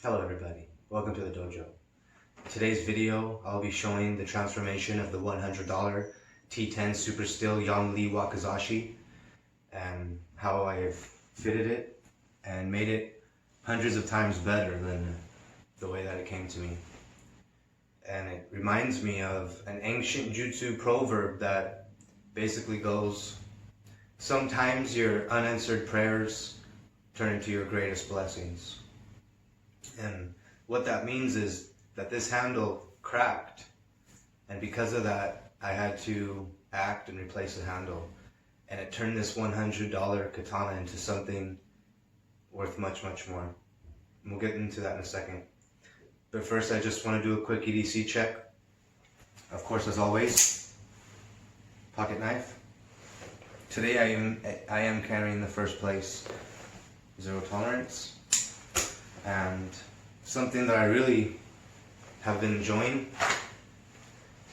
Hello everybody, welcome to the dojo. In today's video, I'll be showing the transformation of the $100 T10 Super Still Yongli Wakizashi and how I've fitted it and made it hundreds of times better than the way that it came to me. And it reminds me of an ancient jutsu proverb that basically goes, sometimes your unanswered prayers turn into your greatest blessings. And what that means is that this handle cracked, and because of that I had to act and replace the handle, and it turned this $100 katana into something worth much more. And we'll get into that in a second. But first I just want to do a quick EDC check. Of course, as always, pocket knife. Today I am carrying the first place zero tolerance, and something that I really have been enjoying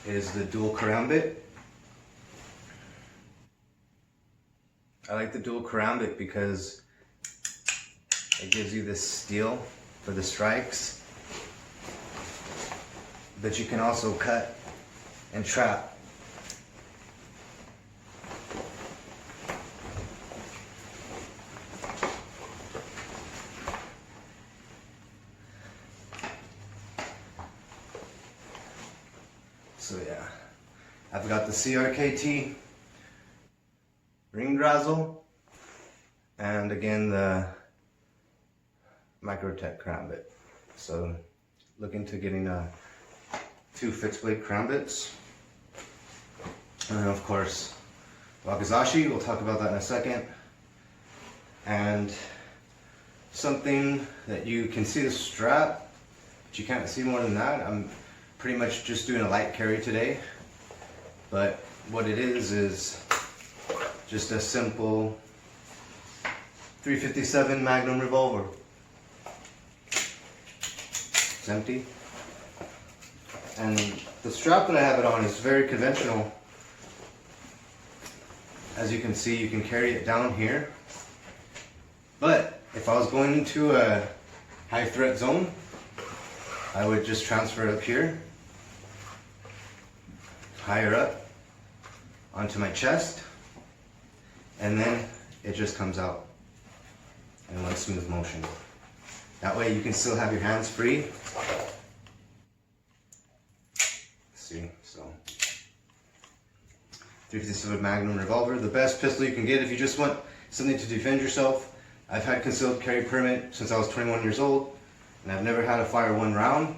is the dual karambit. I like the dual karambit because it gives you this steel for the strikes, but you can also cut and trap. So yeah, I've got the CRKT ring razzle, and again the Microtech karambit. So looking to getting 2 fixed blade karambits, and then of course Wakizashi, we'll talk about that in a second. And something that you can see the strap, but you can't see more than that. I'm pretty much just doing a light carry today, but what it is just a simple 357 Magnum revolver. It's empty, and the strap that I have it on is very conventional. As you can see, you can carry it down here, but if I was going into a high threat zone, I would just transfer it up here, higher up onto my chest, and then it just comes out in one smooth motion. That way you can still have your hands free. See, so 357 Magnum revolver, the best pistol you can get if you just want something to defend yourself. I've had concealed carry permit since I was 21 years old. And I've never had to fire one round,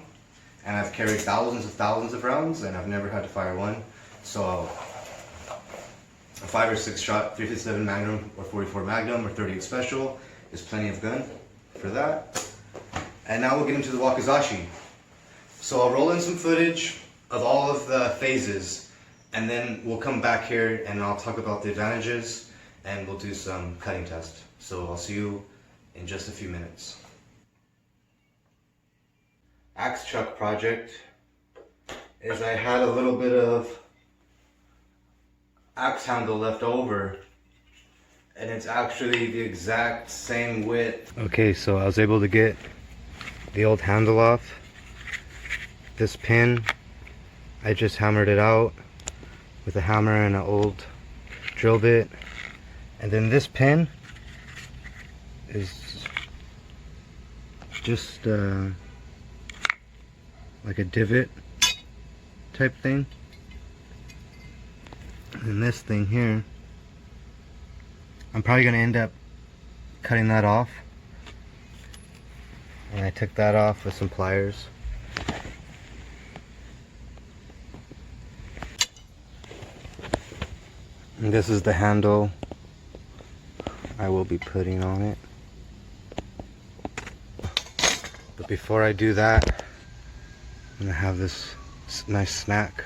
and I've carried thousands of rounds, and I've never had to fire one. So a 5 or 6 shot 357 Magnum or 44 Magnum or 38 Special is plenty of gun for that. And now we'll get into the Wakizashi. So I'll roll in some footage of all of the phases, and then we'll come back here and I'll talk about the advantages, and we'll do some cutting test. So I'll see you in just a few minutes. Axe chuck project is I had a little bit of axe handle left over, and it's actually the exact same width. Okay, so I was able to get the old handle off. This pin, I just hammered it out with a hammer and an old drill bit, and then this pin is just like a divot type thing, and this thing here, I'm probably going to end up cutting that off, and I took that off with some pliers. And this is the handle I will be putting on it. But before I do that, I'm gonna have this nice snack.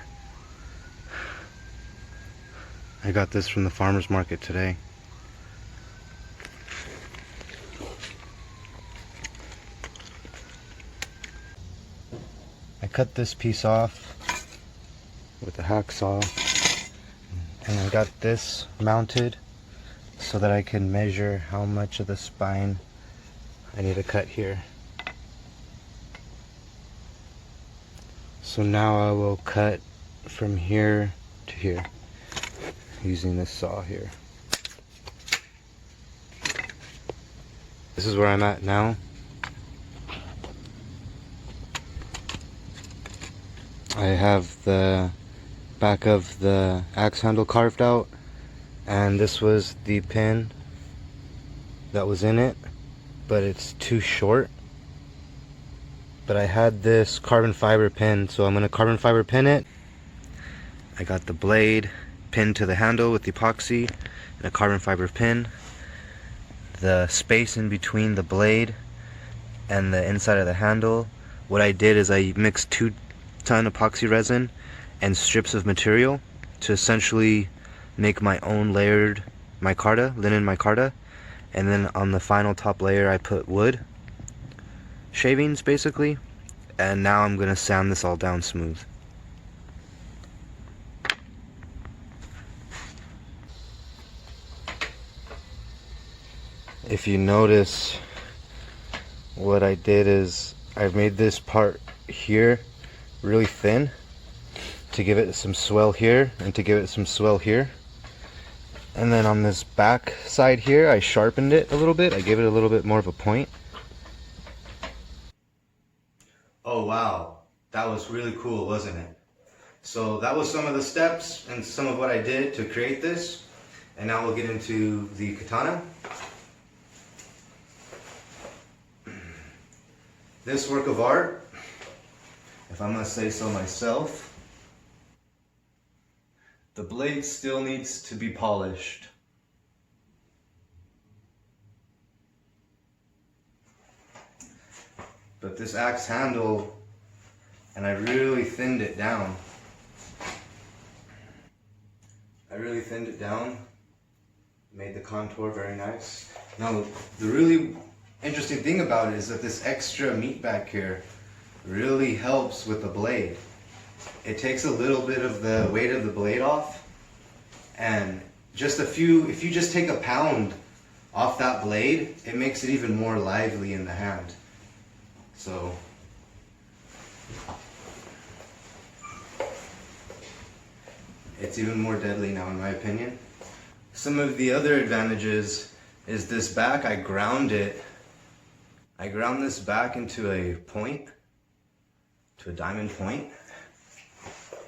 I got this from the farmer's market today. I cut this piece off with a hacksaw, and I got this mounted so that I can measure how much of the spine I need to cut here. So now I will cut from here to here using this saw here. This is where I'm at now. I have the back of the axe handle carved out, and this was the pin that was in it, but it's too short. But I had this carbon fiber pin, so I'm gonna carbon fiber pin it. I got the blade pinned to the handle with epoxy and a carbon fiber pin. The space in between the blade and the inside of the handle, what I did is I mixed 2-ton epoxy resin and strips of material to essentially make my own layered micarta, linen micarta. And then on the final top layer I put wood shavings basically, and now I'm gonna sand this all down smooth. If you notice, what I did is I've made this part here really thin to give it some swell here and to give it some swell here. And then on this back side here, I sharpened it a little bit. I gave it a little bit more of a point. Oh wow, that was really cool, wasn't it? So that was some of the steps and some of what I did to create this. And now we'll get into the katana. This work of art, if I must say so myself, the blade still needs to be polished. But this axe handle, and I really thinned it down. Made the contour very nice. Now, the really interesting thing about it is that this extra meat back here really helps with the blade. It takes a little bit of the weight of the blade off, and if you just take a pound off that blade, it makes it even more lively in the hand. So it's even more deadly now, in my opinion. Some of the other advantages is this back, I ground this back into a point, to a diamond point.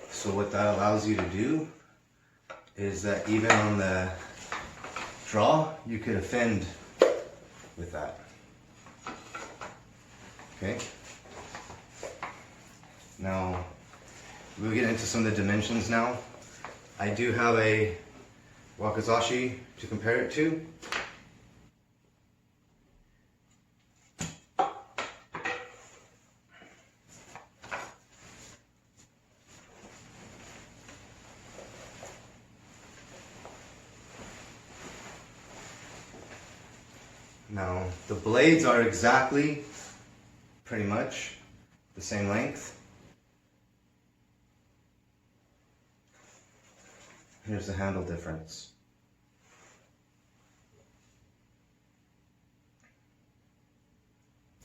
So what that allows you to do is that even on the draw, you could offend with that. Okay. Now, we'll get into some of the dimensions now. I do have a Wakizashi to compare it to. Now, the blades are exactly, pretty much, the same length. Here's the handle difference.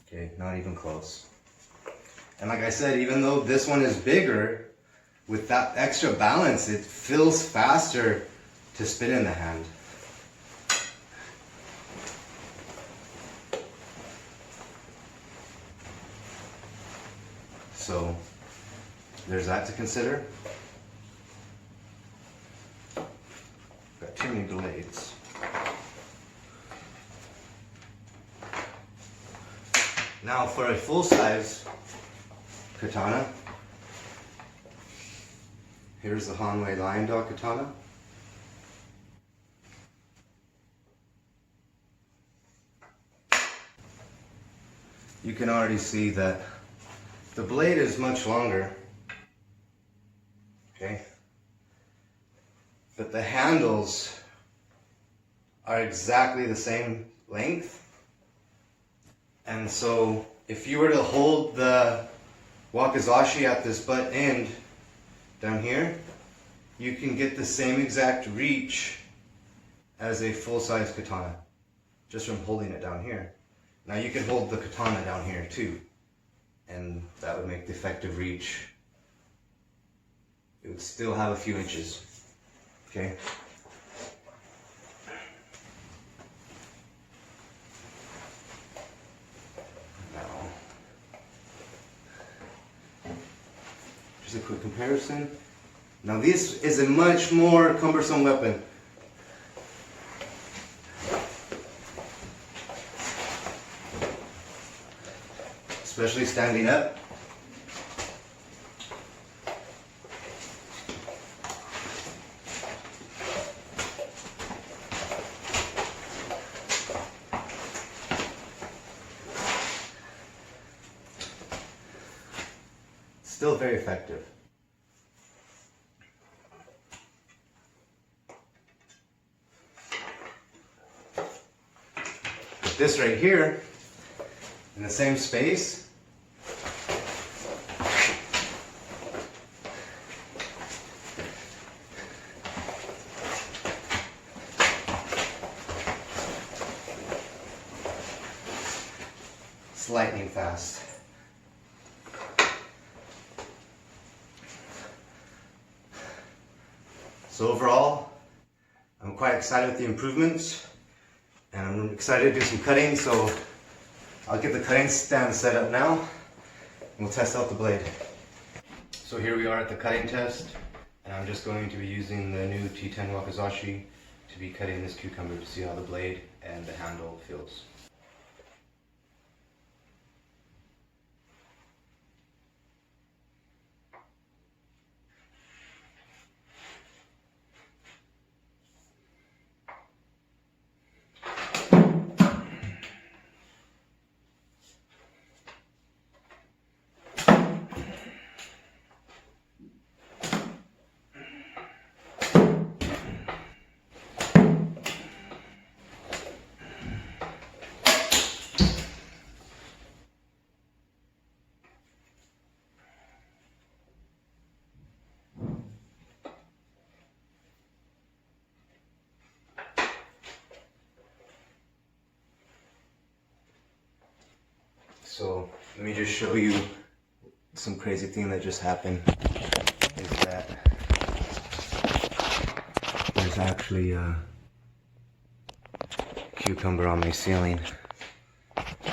Okay, not even close. And like I said, even though this one is bigger, with that extra balance, it feels faster to spin in the hand. So there's that to consider. Got too many blades. Now for a full-size katana, here's the Hanwei Lion Dog katana. You can already see that the blade is much longer, okay? But the handles are exactly the same length. And so if you were to hold the Wakizashi at this butt end down here, you can get the same exact reach as a full-size katana, just from holding it down here. Now you can hold the katana down here too, and that would make the effective reach it would still have a few inches. Okay. Now, just a quick comparison. Now this is a much more cumbersome weapon. Especially standing up. Still very effective. But this right here, in the same space, it's lightning fast. So overall, I'm quite excited with the improvements, and I'm excited to do some cutting, so I'll get the cutting stand set up now, and we'll test out the blade. So here we are at the cutting test, and I'm just going to be using the new T10 Wakizashi to be cutting this cucumber to see how the blade and the handle feels. So let me just show you some crazy thing that just happened. Is that there's actually a cucumber on my ceiling.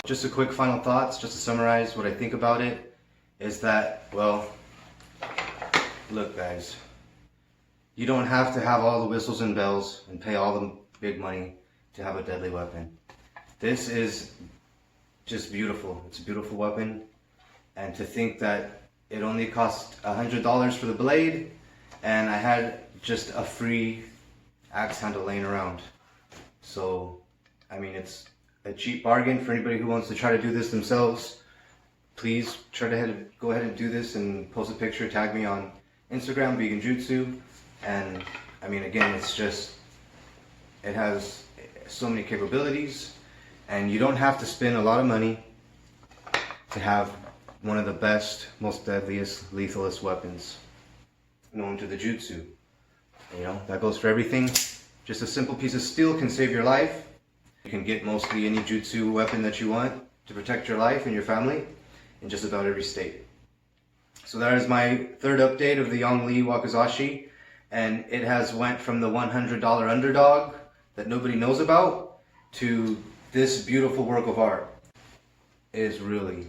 Just a quick final thoughts, just to summarize what I think about it, is that, well, look guys, you don't have to have all the whistles and bells and pay all the big money to have a deadly weapon. This is just beautiful. It's a beautiful weapon, and to think that it only cost $100 for the blade, and I had just a free axe handle laying around. So I mean, it's a cheap bargain for anybody who wants to try to do this themselves. Please try to go ahead and do this and post a picture, tag me on Instagram, Vegan Jutsu. And I mean, again, it's just, it has so many capabilities, and you don't have to spend a lot of money to have one of the best, most deadliest, lethalest weapons known to the Jutsu. You know, that goes for everything. Just a simple piece of steel can save your life. You can get mostly any Jutsu weapon that you want to protect your life and your family in just about every state. So that is my third update of the Yongli Wakizashi, and it has went from the $100 underdog that nobody knows about to this beautiful work of art. It is really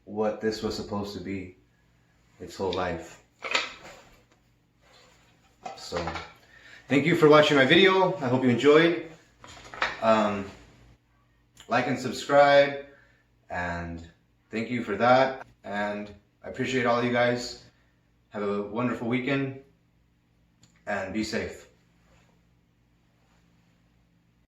what this was supposed to be its whole life. So thank you for watching my video. I hope you enjoyed. Like and subscribe, and thank you for that. And I appreciate all you guys. Have a wonderful weekend and be safe.